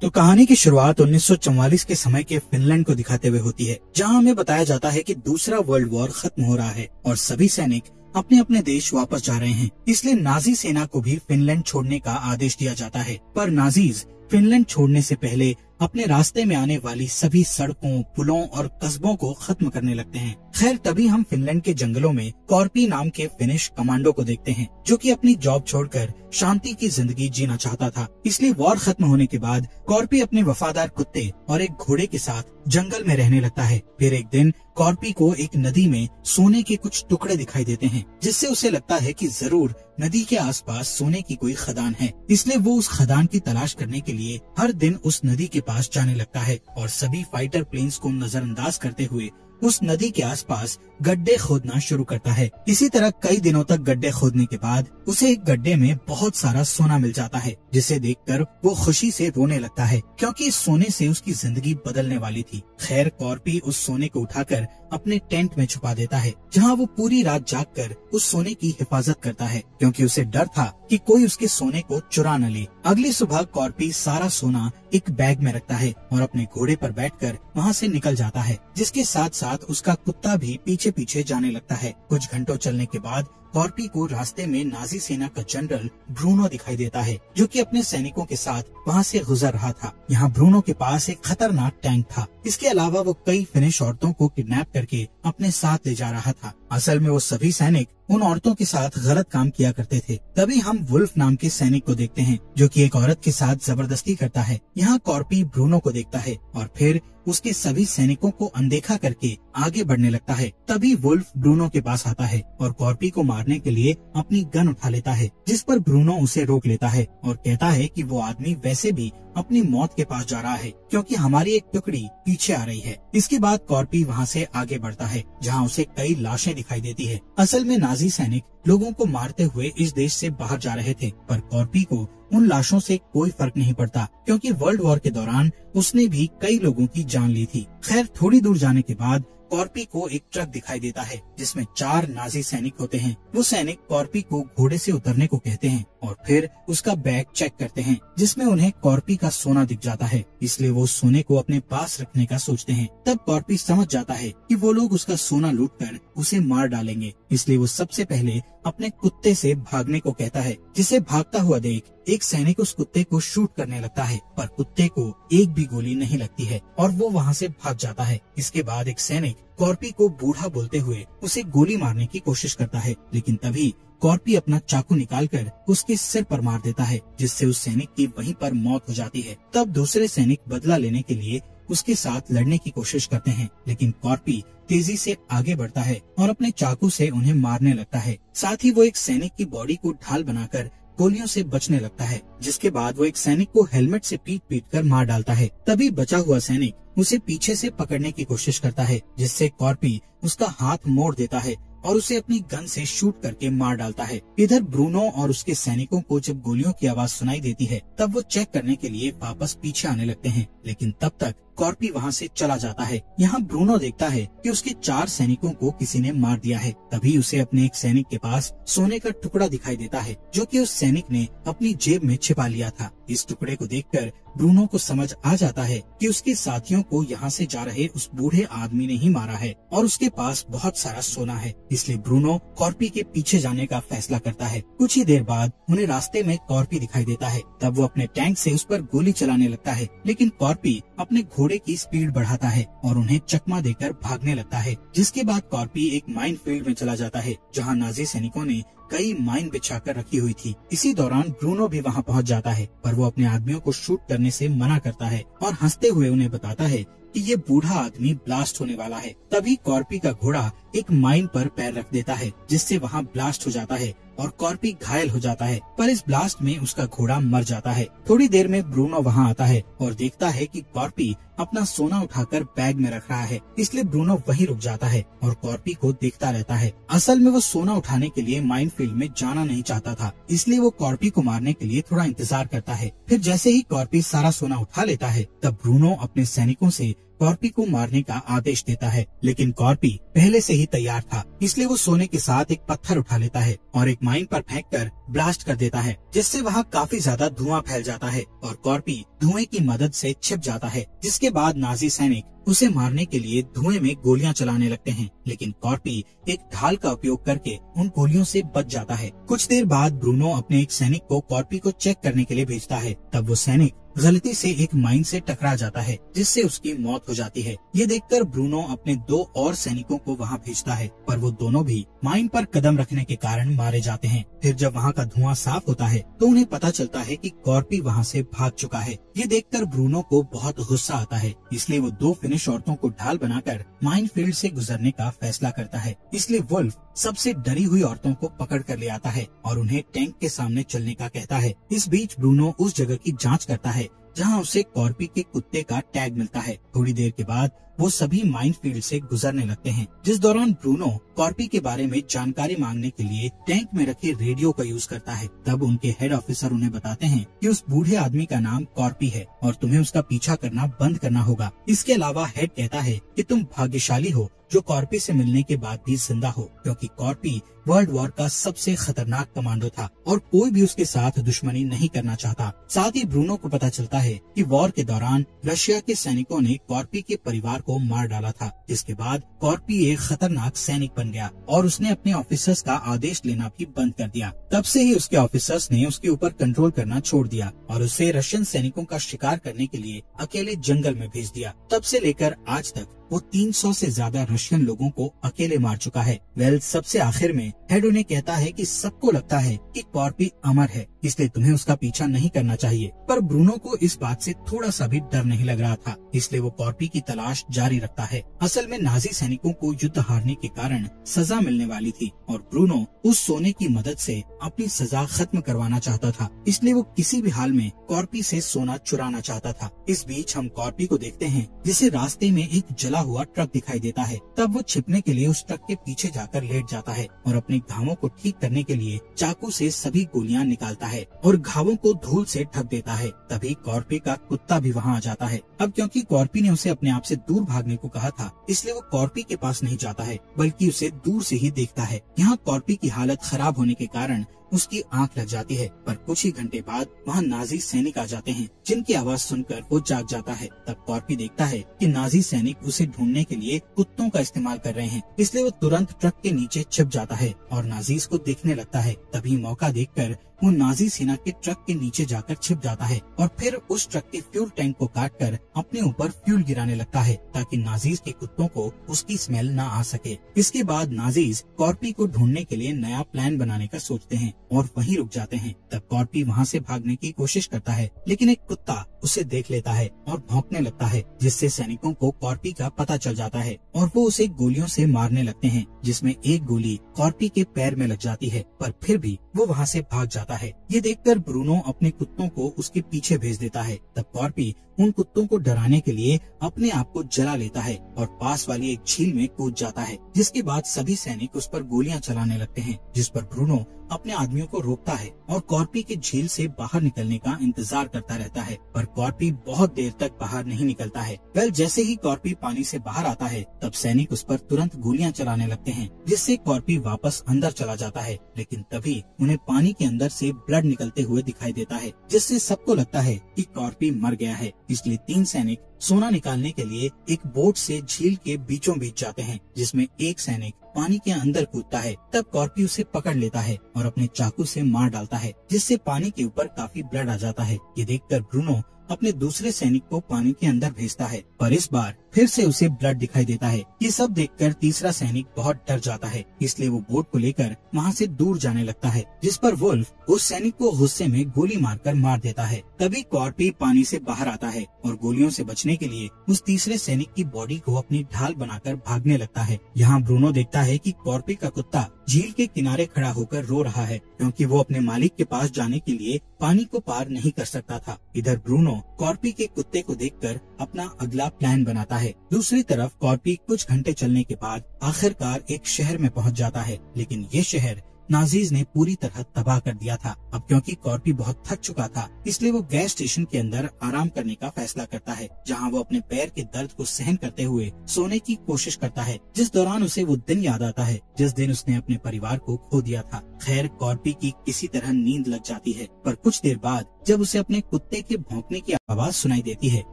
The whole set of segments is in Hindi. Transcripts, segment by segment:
तो कहानी की शुरुआत 1944 के समय के फिनलैंड को दिखाते हुए होती है, जहां हमें बताया जाता है कि दूसरा वर्ल्ड वॉर खत्म हो रहा है और सभी सैनिक अपने अपने देश वापस जा रहे हैं। इसलिए नाजी सेना को भी फिनलैंड छोड़ने का आदेश दिया जाता है। पर नाजीज फिनलैंड छोड़ने से पहले अपने रास्ते में आने वाली सभी सड़कों, पुलों और कस्बों को खत्म करने लगते हैं। खैर, तभी हम फिनलैंड के जंगलों में कॉर्पी नाम के फिनिश कमांडो को देखते हैं, जो कि अपनी जॉब छोड़कर शांति की जिंदगी जीना चाहता था। इसलिए वॉर खत्म होने के बाद कॉर्पी अपने वफादार कुत्ते और एक घोड़े के साथ जंगल में रहने लगता है। फिर एक दिन कॉर्पी को एक नदी में सोने के कुछ टुकड़े दिखाई देते हैं, जिससे उसे लगता है कि जरूर नदी के आसपास सोने की कोई खदान है। इसलिए वो उस खदान की तलाश करने के लिए हर दिन उस नदी के पास जाने लगता है और सभी फाइटर प्लेन्स को नजरअंदाज करते हुए उस नदी के आसपास गड्ढे खोदना शुरू करता है। इसी तरह कई दिनों तक गड्ढे खोदने के बाद उसे एक गड्ढे में बहुत सारा सोना मिल जाता है, जिसे देखकर वो खुशी से रोने लगता है, क्योंकि इस सोने से उसकी जिंदगी बदलने वाली थी। खैर, कॉर्पी उस सोने को उठाकर अपने टेंट में छुपा देता है, जहां वो पूरी रात जागकर उस सोने की हिफाजत करता है, क्योंकि उसे डर था कि कोई उसके सोने को चुरा न ले। अगली सुबह कॉर्पी सारा सोना एक बैग में रखता है और अपने घोड़े पर बैठकर वहां से निकल जाता है, जिसके साथ साथ उसका कुत्ता भी पीछे पीछे जाने लगता है। कुछ घंटों चलने के बाद कॉर्पी को रास्ते में नाजी सेना का जनरल ब्रूनो दिखाई देता है, जो कि अपने सैनिकों के साथ वहां से गुजर रहा था। यहाँ ब्रूनो के पास एक खतरनाक टैंक था। इसके अलावा वो कई फिनिश औरतों को किडनैप करके अपने साथ ले जा रहा था। असल में वो सभी सैनिक उन औरतों के साथ गलत काम किया करते थे। तभी हम वुल्फ नाम के सैनिक को देखते हैं, जो कि एक औरत के साथ जबरदस्ती करता है। यहाँ कॉर्पी ब्रूनो को देखता है और फिर उसके सभी सैनिकों को अनदेखा करके आगे बढ़ने लगता है। तभी वुल्फ ब्रूनो के पास आता है और कॉर्पी को मारने के लिए अपनी गन उठा लेता है, जिस पर ब्रूनो उसे रोक लेता है और कहता है कि वो आदमी वैसे भी अपनी मौत के पास जा रहा है, क्योंकि हमारी एक टुकड़ी पीछे आ रही है। इसके बाद कॉर्पी वहाँ से आगे बढ़ता है, जहाँ उसे कई लाशें दिखाई देती है। असल में नाजी सैनिक लोगों को मारते हुए इस देश से बाहर जा रहे थे, पर कॉर्पी को उन लाशों से कोई फर्क नहीं पड़ता, क्योंकि वर्ल्ड वॉर के दौरान उसने भी कई लोगों की जान ली थी। खैर, थोड़ी दूर जाने के बाद कॉर्पी को एक ट्रक दिखाई देता है, जिसमें 4 नाजी सैनिक होते हैं। वो सैनिक कॉर्पी को घोड़े से उतरने को कहते हैं और फिर उसका बैग चेक करते हैं, जिसमें उन्हें कॉर्पी का सोना दिख जाता है। इसलिए वो सोने को अपने पास रखने का सोचते हैं। तब कॉर्पी समझ जाता है कि वो लोग उसका सोना लूटकर उसे मार डालेंगे। इसलिए वो सबसे पहले अपने कुत्ते से भागने को कहता है, जिसे भागता हुआ देख एक सैनिक उस कुत्ते को शूट करने लगता है, पर कुत्ते को एक भी गोली नहीं लगती है और वो वहाँ से भाग जाता है। इसके बाद एक सैनिक कॉर्पी को बूढ़ा बोलते हुए उसे गोली मारने की कोशिश करता है, लेकिन तभी कॉर्पी अपना चाकू निकालकर उसके सिर पर मार देता है, जिससे उस सैनिक की वहीं पर मौत हो जाती है। तब दूसरे सैनिक बदला लेने के लिए उसके साथ लड़ने की कोशिश करते हैं, लेकिन कॉर्पी तेजी से आगे बढ़ता है और अपने चाकू से उन्हें मारने लगता है। साथ ही वो एक सैनिक की बॉडी को ढाल बनाकर गोलियों से बचने लगता है, जिसके बाद वो एक सैनिक को हेलमेट से पीट कर मार डालता है। तभी बचा हुआ सैनिक उसे पीछे से पकड़ने की कोशिश करता है, जिससे कॉर्पी उसका हाथ मोड़ देता है और उसे अपनी गन से शूट करके मार डालता है। इधर ब्रूनो और उसके सैनिकों को जब गोलियों की आवाज सुनाई देती है, तब वो चेक करने के लिए वापस पीछे आने लगते हैं, लेकिन तब तक कॉर्पी वहाँ से चला जाता है। यहाँ ब्रूनो देखता है कि उसके 4 सैनिकों को किसी ने मार दिया है। तभी उसे अपने एक सैनिक के पास सोने का टुकड़ा दिखाई देता है, जो कि उस सैनिक ने अपनी जेब में छिपा लिया था। इस टुकड़े को देखकर ब्रूनो को समझ आ जाता है कि उसके साथियों को यहाँ से जा रहे उस बूढ़े आदमी ने ही मारा है और उसके पास बहुत सारा सोना है। इसलिए ब्रूनो कॉर्पी के पीछे जाने का फैसला करता है। कुछ ही देर बाद उन्हें रास्ते में कॉर्पी दिखाई देता है। तब वो अपने टैंक से उस पर गोली चलाने लगता है, लेकिन कॉर्पी अपने घोड़े की स्पीड बढ़ाता है और उन्हें चकमा देकर भागने लगता है। जिसके बाद कॉर्पी एक माइन फील्ड में चला जाता है, जहाँ नाजी सैनिकों ने कई माइन बिछाकर रखी हुई थी। इसी दौरान ब्रूनो भी वहाँ पहुँच जाता है, पर वो अपने आदमियों को शूट करने से मना करता है और हंसते हुए उन्हें बताता है कि ये बूढ़ा आदमी ब्लास्ट होने वाला है। तभी कॉर्पी का घोड़ा एक माइन पर पैर रख देता है, जिससे वहाँ ब्लास्ट हो जाता है और कॉर्पी घायल हो जाता है, पर इस ब्लास्ट में उसका घोड़ा मर जाता है। थोड़ी देर में ब्रूनो वहाँ आता है और देखता है कि कॉर्पी अपना सोना उठाकर बैग में रख रहा है, इसलिए ब्रूनो वहीं रुक जाता है और कॉर्पी को देखता रहता है। असल में वो सोना उठाने के लिए माइनफील्ड में जाना नहीं चाहता था, इसलिए वो कॉर्पी को मारने के लिए थोड़ा इंतजार करता है। फिर जैसे ही कॉर्पी सारा सोना उठा लेता है, तब ब्रूनो अपने सैनिकों से कॉर्पी को मारने का आदेश देता है, लेकिन कॉर्पी पहले से ही तैयार था, इसलिए वो सोने के साथ एक पत्थर उठा लेता है और एक माइन पर फेंककर ब्लास्ट कर देता है, जिससे वहाँ काफी ज्यादा धुआं फैल जाता है और कॉर्पी धुएं की मदद से छिप जाता है। जिसके बाद नाजी सैनिक उसे मारने के लिए धुएं में गोलियां चलाने लगते हैं, लेकिन कॉर्पी एक ढाल का उपयोग करके उन गोलियों से बच जाता है। कुछ देर बाद ब्रूनो अपने एक सैनिक को कॉर्पी को चेक करने के लिए भेजता है, तब वो सैनिक गलती से एक माइन से टकरा जाता है, जिससे उसकी मौत हो जाती है। ये देखकर ब्रूनो अपने 2 और सैनिकों को वहाँ भेजता है, पर वो दोनों भी माइन पर कदम रखने के कारण मारे जाते हैं। फिर जब वहाँ का धुआं साफ होता है तो उन्हें पता चलता है कि कॉर्पी वहाँ से भाग चुका है। ये देखकर ब्रूनो को बहुत गुस्सा आता है, इसलिए वो 2 फिनिश औरतों को ढाल बनाकर माइनफील्ड से गुजरने का फैसला करता है। इसलिए वुल्फ सबसे डरी हुई औरतों को पकड़ कर ले आता है और उन्हें टैंक के सामने चलने का कहता है। इस बीच ब्रूनो उस जगह की जांच करता है जहां उसे कॉर्पी के कुत्ते का टैग मिलता है। थोड़ी देर के बाद वो सभी माइनफील्ड से गुजरने लगते हैं, जिस दौरान ब्रूनो कॉर्पी के बारे में जानकारी मांगने के लिए टैंक में रखे रेडियो का यूज करता है। तब उनके हेड ऑफिसर उन्हें बताते हैं कि उस बूढ़े आदमी का नाम कॉर्पी है और तुम्हें उसका पीछा करना बंद करना होगा। इसके अलावा हेड कहता है कि तुम भाग्यशाली हो जो कॉर्पी से मिलने के बाद भी जिंदा हो, क्योंकि कॉर्पी वर्ल्ड वॉर का सबसे खतरनाक कमांडो था और कोई भी उसके साथ दुश्मनी नहीं करना चाहता। साथ ही ब्रूनो को पता चलता है कि वॉर के दौरान रशिया के सैनिकों ने कॉर्पी के परिवार को मार डाला था, जिसके बाद कॉर्पी एक खतरनाक सैनिक बन गया और उसने अपने ऑफिसर्स का आदेश लेना भी बंद कर दिया। तब से ही उसके ऑफिसर्स ने उसके ऊपर कंट्रोल करना छोड़ दिया और उसे रशियन सैनिकों का शिकार करने के लिए अकेले जंगल में भेज दिया। तब से लेकर आज तक वो 300 से ज्यादा रशियन लोगों को अकेले मार चुका है। सबसे आखिर में हेड उन्हें कहता है कि सबको लगता है कि कॉर्पी अमर है, इसलिए तुम्हें उसका पीछा नहीं करना चाहिए। पर ब्रूनो को इस बात से थोड़ा सा भी डर नहीं लग रहा था, इसलिए वो कॉर्पी की तलाश जारी रखता है। असल में नाजी सैनिकों को युद्ध हारने के कारण सजा मिलने वाली थी और ब्रूनो उस सोने की मदद से अपनी सजा खत्म करवाना चाहता था, इसलिए वो किसी भी हाल में कॉर्पी से सोना चुराना चाहता था। इस बीच हम कॉर्पी को देखते हैं जिसे रास्ते में एक जला हुआ ट्रक दिखाई देता है। तब वो छिपने के लिए उस ट्रक के पीछे जाकर लेट जाता है और अपने घावों को ठीक करने के लिए चाकू से सभी गोलियां निकालता है और घावों को धूल से ढक देता है। तभी कॉर्पी का कुत्ता भी वहां आ जाता है। अब क्योंकि कॉर्पी ने उसे अपने आप से दूर भागने को कहा था, इसलिए वो कॉर्पी के पास नहीं जाता है, बल्कि उसे दूर से ही देखता है। यहाँ कॉर्पी की हालत खराब होने के कारण उसकी आंख लग जाती है, पर कुछ ही घंटे बाद वहाँ नाजी सैनिक आ जाते हैं, जिनकी आवाज सुनकर वो जाग जाता है। तब कॉर्पी देखता है कि नाजी सैनिक उसे ढूंढने के लिए कुत्तों का इस्तेमाल कर रहे हैं, इसलिए वो तुरंत ट्रक के नीचे छिप जाता है और नाजीज को देखने लगता है। तभी मौका देखकर वो नाजी सेना के ट्रक के नीचे जाकर छिप जाता है और फिर उस ट्रक के फ्यूल टैंक को काटकर अपने ऊपर फ्यूल गिराने लगता है, ताकि नाजीज के कुत्तों को उसकी स्मेल न आ सके। इसके बाद नाजीज कॉर्पी को ढूंढने के लिए नया प्लान बनाने का सोचते हैं और वहीं रुक जाते हैं। तब कॉर्पी वहाँ से भागने की कोशिश करता है, लेकिन एक कुत्ता उसे देख लेता है और भौंकने लगता है, जिससे सैनिकों को कॉर्पी का पता चल जाता है और वो उसे गोलियों से मारने लगते हैं, जिसमें एक गोली कॉर्पी के पैर में लग जाती है, पर फिर भी वो वहाँ से भाग जाता है। ये देखकर ब्रूनो अपने कुत्तों को उसके पीछे भेज देता है। तब कॉर्पी उन कुत्तों को डराने के लिए अपने आप को जला लेता है और पास वाली एक झील में कूद जाता है, जिसके बाद सभी सैनिक उस पर गोलियां चलाने लगते हैं, जिस पर ब्रूनो अपने आदमियों को रोकता है और कॉर्पी के झील से बाहर निकलने का इंतजार करता रहता है, पर कॉर्पी बहुत देर तक बाहर नहीं निकलता है। जैसे ही कॉर्पी पानी से बाहर आता है, तब सैनिक उस पर तुरंत गोलियां चलाने लगते हैं, जिससे कॉर्पी वापस अंदर चला जाता है। लेकिन तभी उन्हें पानी के अंदर से ब्लड निकलते हुए दिखाई देता है, जिससे सबको लगता है कि कॉर्पी मर गया है। इसलिए 3 सैनिक सोना निकालने के लिए एक बोट से झील के बीचों बीच जाते हैं, जिसमें एक सैनिक पानी के अंदर कूदता है। तब कॉर्पी उसे पकड़ लेता है और अपने चाकू से मार डालता है, जिससे पानी के ऊपर काफी ब्लड आ जाता है। ये देखकर ब्रूनो अपने दूसरे सैनिक को पानी के अंदर भेजता है, पर इस बार फिर से उसे ब्लड दिखाई देता है। ये सब देखकर तीसरा सैनिक बहुत डर जाता है, इसलिए वो बोट को लेकर वहाँ से दूर जाने लगता है, जिस पर वुल्फ उस सैनिक को गुस्से में गोली मारकर मार देता है। तभी कॉर्पी पानी से बाहर आता है और गोलियों से बचने के लिए उस तीसरे सैनिक की बॉडी को अपनी ढाल बनाकर भागने लगता है। यहाँ ब्रूनो देखता है कि कॉर्पी का कुत्ता झील के किनारे खड़ा होकर रो रहा है, क्योंकि वो अपने मालिक के पास जाने के लिए पानी को पार नहीं कर सकता था। इधर ब्रूनो कॉर्पी के कुत्ते को देखकर अपना अगला प्लान बनाता है। दूसरी तरफ कॉर्पी कुछ घंटे चलने के बाद आखिरकार एक शहर में पहुंच जाता है, लेकिन ये शहर नाजीज ने पूरी तरह तबाह कर दिया था। अब क्योंकि कॉर्पी बहुत थक चुका था, इसलिए वो गैस स्टेशन के अंदर आराम करने का फैसला करता है, जहां वो अपने पैर के दर्द को सहन करते हुए सोने की कोशिश करता है। जिस दौरान उसे वो दिन याद आता है जिस दिन उसने अपने परिवार को खो दिया था। खैर, कॉर्पी की किसी तरह नींद लग जाती है, पर कुछ देर बाद जब उसे अपने कुत्ते के भौंकने की आवाज सुनाई देती है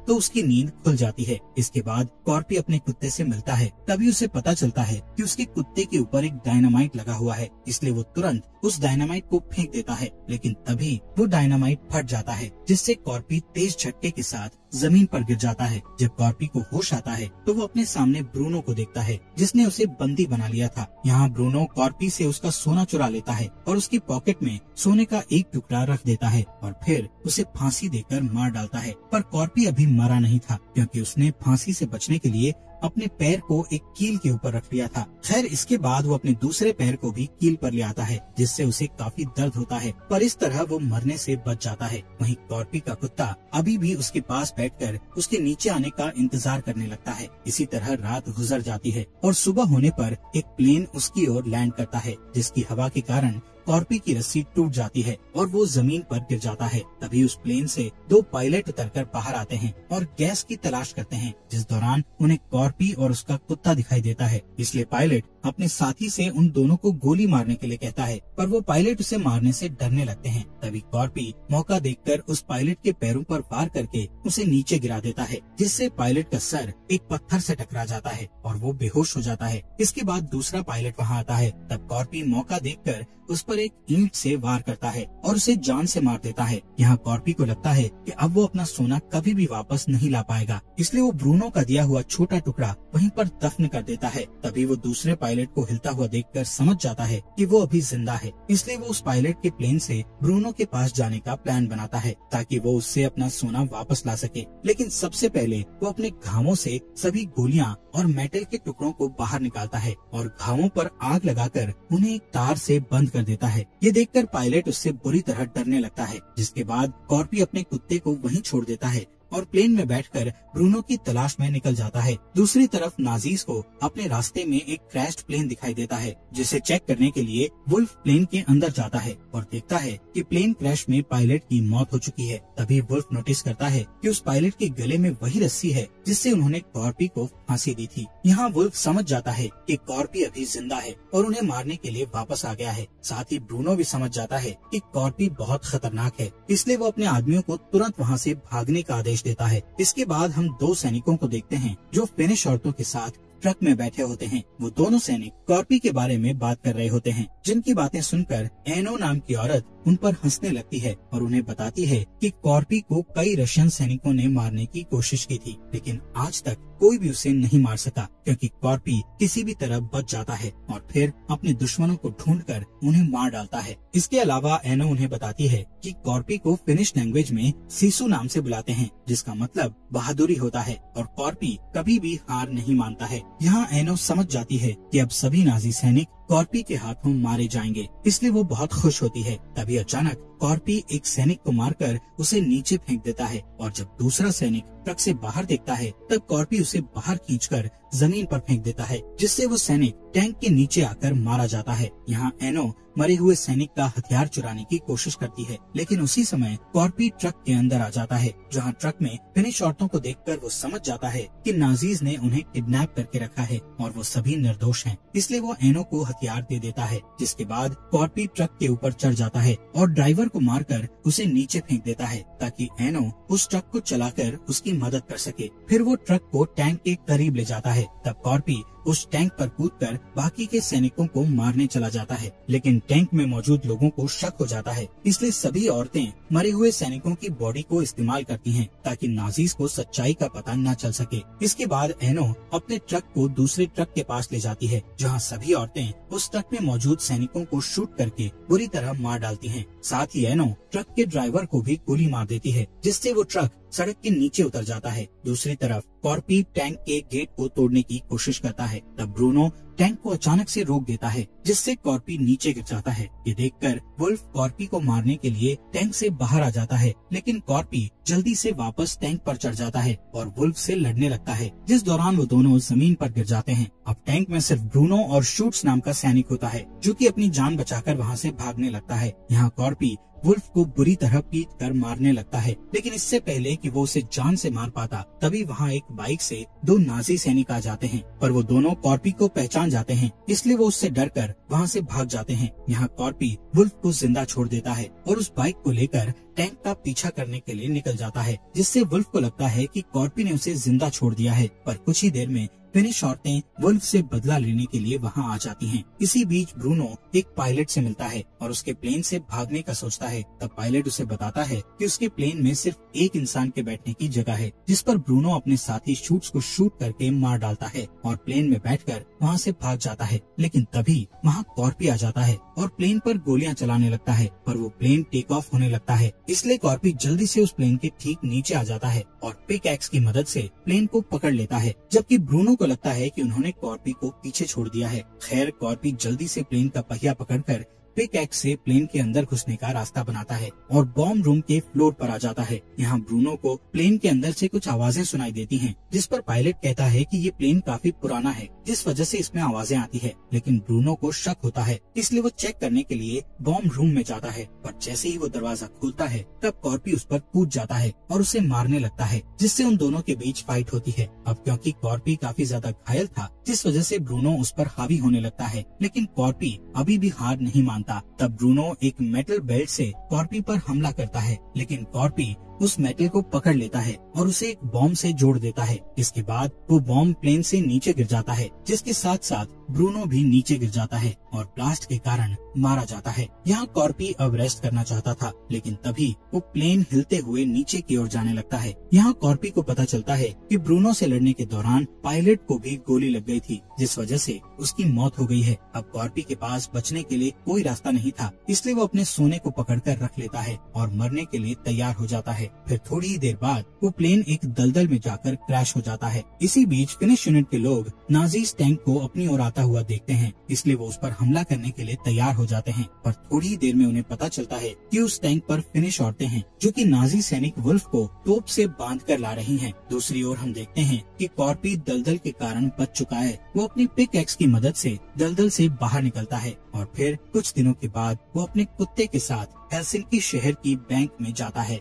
तो उसकी नींद खुल जाती है। इसके बाद कॉर्पी अपने कुत्ते से मिलता है। तभी उसे पता चलता है कि उसके कुत्ते के ऊपर एक डायनामाइट लगा हुआ है, इसलिए वो तुरंत उस डायनामाइट को फेंक देता है, लेकिन तभी वो डायनामाइट फट जाता है, जिससे कॉर्पी तेज झटके के साथ जमीन पर गिर जाता है। जब कॉर्पी को होश आता है तो वो अपने सामने ब्रूनो को देखता है, जिसने उसे बंदी बना लिया था। यहाँ ब्रूनो कॉर्पी से उसका सोना चुरा लेता है और उसकी पॉकेट में सोने का एक टुकड़ा रख देता है और फिर उसे फांसी देकर मार डालता है। पर कॉर्पी अभी मरा नहीं था, क्योंकि उसने फांसी से बचने के लिए अपने पैर को एक कील के ऊपर रख लिया था। खैर, इसके बाद वो अपने दूसरे पैर को भी कील पर ले आता है, जिससे उसे काफी दर्द होता है, पर इस तरह वो मरने से बच जाता है। वहीं कॉर्पी का कुत्ता अभी भी उसके पास बैठकर उसके नीचे आने का इंतजार करने लगता है। इसी तरह रात गुजर जाती है और सुबह होने पर एक प्लेन उसकी ओर लैंड करता है, जिसकी हवा के कारण कॉर्पी की रस्सी टूट जाती है और वो जमीन पर गिर जाता है। तभी उस प्लेन से दो पायलट उतरकर बाहर आते हैं और गैस की तलाश करते हैं, जिस दौरान उन्हें कॉर्पी और उसका कुत्ता दिखाई देता है। इसलिए पायलट अपने साथी से उन दोनों को गोली मारने के लिए कहता है, पर वो पायलट उसे मारने से डरने लगते हैं। तभी कॉर्पी मौका देखकर उस पायलट के पैरों पर वार करके उसे नीचे गिरा देता है, जिससे पायलट का सर एक पत्थर से टकरा जाता है और वो बेहोश हो जाता है। इसके बाद दूसरा पायलट वहाँ आता है। तब कॉर्पी मौका देखकर उस पर एक ईंट से वार करता है और उसे जान से मार देता है। यहाँ कॉर्पी को लगता है कि अब वो अपना सोना कभी भी वापस नहीं ला पाएगा, इसलिए वो ब्रूनो का दिया हुआ छोटा टुकड़ा वहीं पर दफन कर देता है। तभी वो दूसरे पायलट को हिलता हुआ देखकर समझ जाता है कि वो अभी जिंदा है, इसलिए वो उस पायलट के प्लेन से ब्रूनो के पास जाने का प्लान बनाता है ताकि वो उससे अपना सोना वापस ला सके। लेकिन सबसे पहले वो अपने घावों से सभी गोलियां और मेटल के टुकड़ों को बाहर निकालता है और घावों पर आग लगाकर उन्हें एक तार से बंद कर देता है। ये देखकर पायलट उससे बुरी तरह डरने लगता है, जिसके बाद कॉर्पी अपने कुत्ते को वहीं छोड़ देता है और प्लेन में बैठकर ब्रूनो की तलाश में निकल जाता है। दूसरी तरफ नाजीज को अपने रास्ते में एक क्रैश्ड प्लेन दिखाई देता है, जिसे चेक करने के लिए वुल्फ प्लेन के अंदर जाता है और देखता है कि प्लेन क्रैश में पायलट की मौत हो चुकी है। तभी वुल्फ नोटिस करता है कि उस पायलट के गले में वही रस्सी है जिससे उन्होंने कॉर्पी को फांसी दी थी। यहाँ वुल्फ समझ जाता है कि कॉर्पी अभी जिंदा है और उन्हें मारने के लिए वापस आ गया है। साथ ही ब्रूनो भी समझ जाता है कि कॉर्पी बहुत खतरनाक है, इसलिए वो अपने आदमियों को तुरंत वहाँ से भागने का आदेश देता है। इसके बाद हम दो सैनिकों को देखते हैं जो फिनिश औरतों के साथ ट्रक में बैठे होते हैं। वो दोनों सैनिक कॉर्पी के बारे में बात कर रहे होते हैं, जिनकी बातें सुनकर एनो नाम की औरत उन पर हंसने लगती है और उन्हें बताती है कि कॉर्पी को कई रशियन सैनिकों ने मारने की कोशिश की थी, लेकिन आज तक कोई भी उसे नहीं मार सका, क्योंकि कॉर्पी किसी भी तरह बच जाता है और फिर अपने दुश्मनों को ढूंढकर उन्हें मार डालता है। इसके अलावा एनो उन्हें बताती है कि कॉर्पी को फिनिश लैंग्वेज में सीसू नाम से बुलाते हैं, जिसका मतलब बहादुरी होता है और कॉर्पी कभी भी हार नहीं मानता है। यहाँ एनो समझ जाती है कि अब सभी नाजी सैनिक कॉर्पी के हाथों मारे जाएंगे, इसलिए वो बहुत खुश होती है। तभी अचानक कॉर्पी एक सैनिक को मारकर उसे नीचे फेंक देता है और जब दूसरा सैनिक ट्रक से बाहर देखता है तब कॉर्पी उसे बाहर खींचकर जमीन पर फेंक देता है, जिससे वो सैनिक टैंक के नीचे आकर मारा जाता है। यहाँ एनो मरे हुए सैनिक का हथियार चुराने की कोशिश करती है, लेकिन उसी समय कॉर्पी ट्रक के अंदर आ जाता है, जहाँ ट्रक में फिनिश औरतों को देखकर वो समझ जाता है कि नाजीज ने उन्हें किडनैप करके रखा है और वो सभी निर्दोष हैं, इसलिए वो एनो को हथियार दे देता है, जिसके बाद कॉर्पी ट्रक के ऊपर चढ़ जाता है और ड्राइवर को मारकर उसे नीचे फेंक देता है ताकि एनो उस ट्रक को चलाकर उसकी मदद कर सके। फिर वो ट्रक को टैंक के करीब ले जाता है। तब कॉर्पी उस टैंक पर कूदकर बाकी के सैनिकों को मारने चला जाता है, लेकिन टैंक में मौजूद लोगों को शक हो जाता है, इसलिए सभी औरतें मरे हुए सैनिकों की बॉडी को इस्तेमाल करती हैं ताकि नाजीज को सच्चाई का पता न चल सके। इसके बाद एनो अपने ट्रक को दूसरे ट्रक के पास ले जाती है, जहां सभी औरतें उस ट्रक में मौजूद सैनिकों को शूट करके बुरी तरह मार डालती हैं। साथ ही एनो ट्रक के ड्राइवर को भी गोली मार देती है, जिससे वो ट्रक सड़क के नीचे उतर जाता है। दूसरी तरफ कॉर्पी टैंक के गेट को तोड़ने की कोशिश करता है। तब ब्रूनो टैंक को अचानक से रोक देता है, जिससे कॉर्पी नीचे गिर जाता है। ये देखकर वुल्फ कॉर्पी को मारने के लिए टैंक से बाहर आ जाता है, लेकिन कॉर्पी जल्दी से वापस टैंक पर चढ़ जाता है और वुल्फ से लड़ने लगता है, जिस दौरान वो दोनों जमीन पर गिर जाते हैं। अब टैंक में सिर्फ ब्रूनो और शूट्स नाम का सैनिक होता है, जो कि अपनी जान बचाकर वहाँ से भागने लगता है। यहाँ कॉर्पी वुल्फ को बुरी तरह पीट कर मारने लगता है, लेकिन इससे पहले कि वो उसे जान से मार पाता, तभी वहाँ एक बाइक से दो नाजी सैनिक आ जाते हैं, पर वो दोनों कॉर्पी को पहचान जाते हैं, इसलिए वो उससे डरकर वहाँ से भाग जाते हैं। यहाँ कॉर्पी वुल्फ को जिंदा छोड़ देता है और उस बाइक को लेकर टैंक का पीछा करने के लिए निकल जाता है, जिससे वुल्फ को लगता है कि कॉर्पी ने उसे जिंदा छोड़ दिया है। पर कुछ ही देर में फिनिश औरतें वुल्फ से बदला लेने के लिए वहां आ जाती हैं। इसी बीच ब्रूनो एक पायलट से मिलता है और उसके प्लेन से भागने का सोचता है। तब पायलट उसे बताता है कि उसके प्लेन में सिर्फ एक इंसान के बैठने की जगह है, जिस पर ब्रूनो अपने साथी शूट्स को शूट करके मार डालता है और प्लेन में बैठकर वहां से भाग जाता है। लेकिन तभी वहां कॉर्पी आ जाता है और प्लेन पर गोलियां चलाने लगता है, पर वो प्लेन टेक ऑफ होने लगता है, इसलिए कॉर्पी जल्दी से उस प्लेन के ठीक नीचे आ जाता है और पिक एक्स की मदद से प्लेन को पकड़ लेता है, जबकि ब्रूनो को लगता है कि उन्होंने कॉर्पी को पीछे छोड़ दिया है। खैर कॉर्पी जल्दी से प्लेन का पहिया पकड़कर पिक एक्स से प्लेन के अंदर घुसने का रास्ता बनाता है और बॉम्ब रूम के फ्लोर पर आ जाता है। यहाँ ब्रूनो को प्लेन के अंदर से कुछ आवाजें सुनाई देती हैं, जिस पर पायलट कहता है कि ये प्लेन काफी पुराना है, जिस वजह से इसमें आवाजें आती है। लेकिन ब्रूनो को शक होता है, इसलिए वो चेक करने के लिए बॉम्ब रूम में जाता है, पर जैसे ही वो दरवाजा खोलता है तब कॉर्पी उस पर कूद जाता है और उसे मारने लगता है, जिससे उन दोनों के बीच फाइट होती है। अब क्योंकि कॉर्पी काफी ज्यादा घायल था, जिस वजह से ब्रूनो उस पर हावी होने लगता है, लेकिन कॉर्पी अभी भी हार नहीं मानता। तब ब्रूनो एक मेटल बेल्ट से कॉर्पी पर हमला करता है, लेकिन कॉर्पी उस मेटल को पकड़ लेता है और उसे एक बॉम्ब से जोड़ देता है। इसके बाद वो बॉम्ब प्लेन से नीचे गिर जाता है, जिसके साथ साथ ब्रूनो भी नीचे गिर जाता है और ब्लास्ट के कारण मारा जाता है। यहाँ कॉर्पी अब रेस्ट करना चाहता था, लेकिन तभी वो प्लेन हिलते हुए नीचे की ओर जाने लगता है। यहाँ कॉर्पी को पता चलता है कि ब्रूनो से लड़ने के दौरान पायलट को भी गोली लग गई थी, जिस वजह से उसकी मौत हो गई है। अब कॉर्पी के पास बचने के लिए कोई रास्ता नहीं था, इसलिए वो अपने सोने को पकड़कर रख लेता है और मरने के लिए तैयार हो जाता है। फिर थोड़ी ही देर बाद वो प्लेन एक दलदल में जाकर क्रैश हो जाता है। इसी बीच फिनिश यूनिट के लोग नाजीज टैंक को अपनी ओर आता हुआ देखते हैं, इसलिए वो उस पर हमला करने के लिए तैयार हो जाते हैं। पर थोड़ी ही देर में उन्हें पता चलता है कि उस टैंक पर फिनिश औरतें हैं, जो कि नाजी सैनिक वुल्फ को तोप से बांध कर ला रही हैं। दूसरी ओर हम देखते हैं कि कॉर्पी दलदल के कारण बच चुका है। वो अपनी पिक एक्स की मदद से दलदल से बाहर निकलता है और फिर कुछ दिनों के बाद वो अपने कुत्ते के साथ हेलसिंकी शहर की बैंक में जाता है।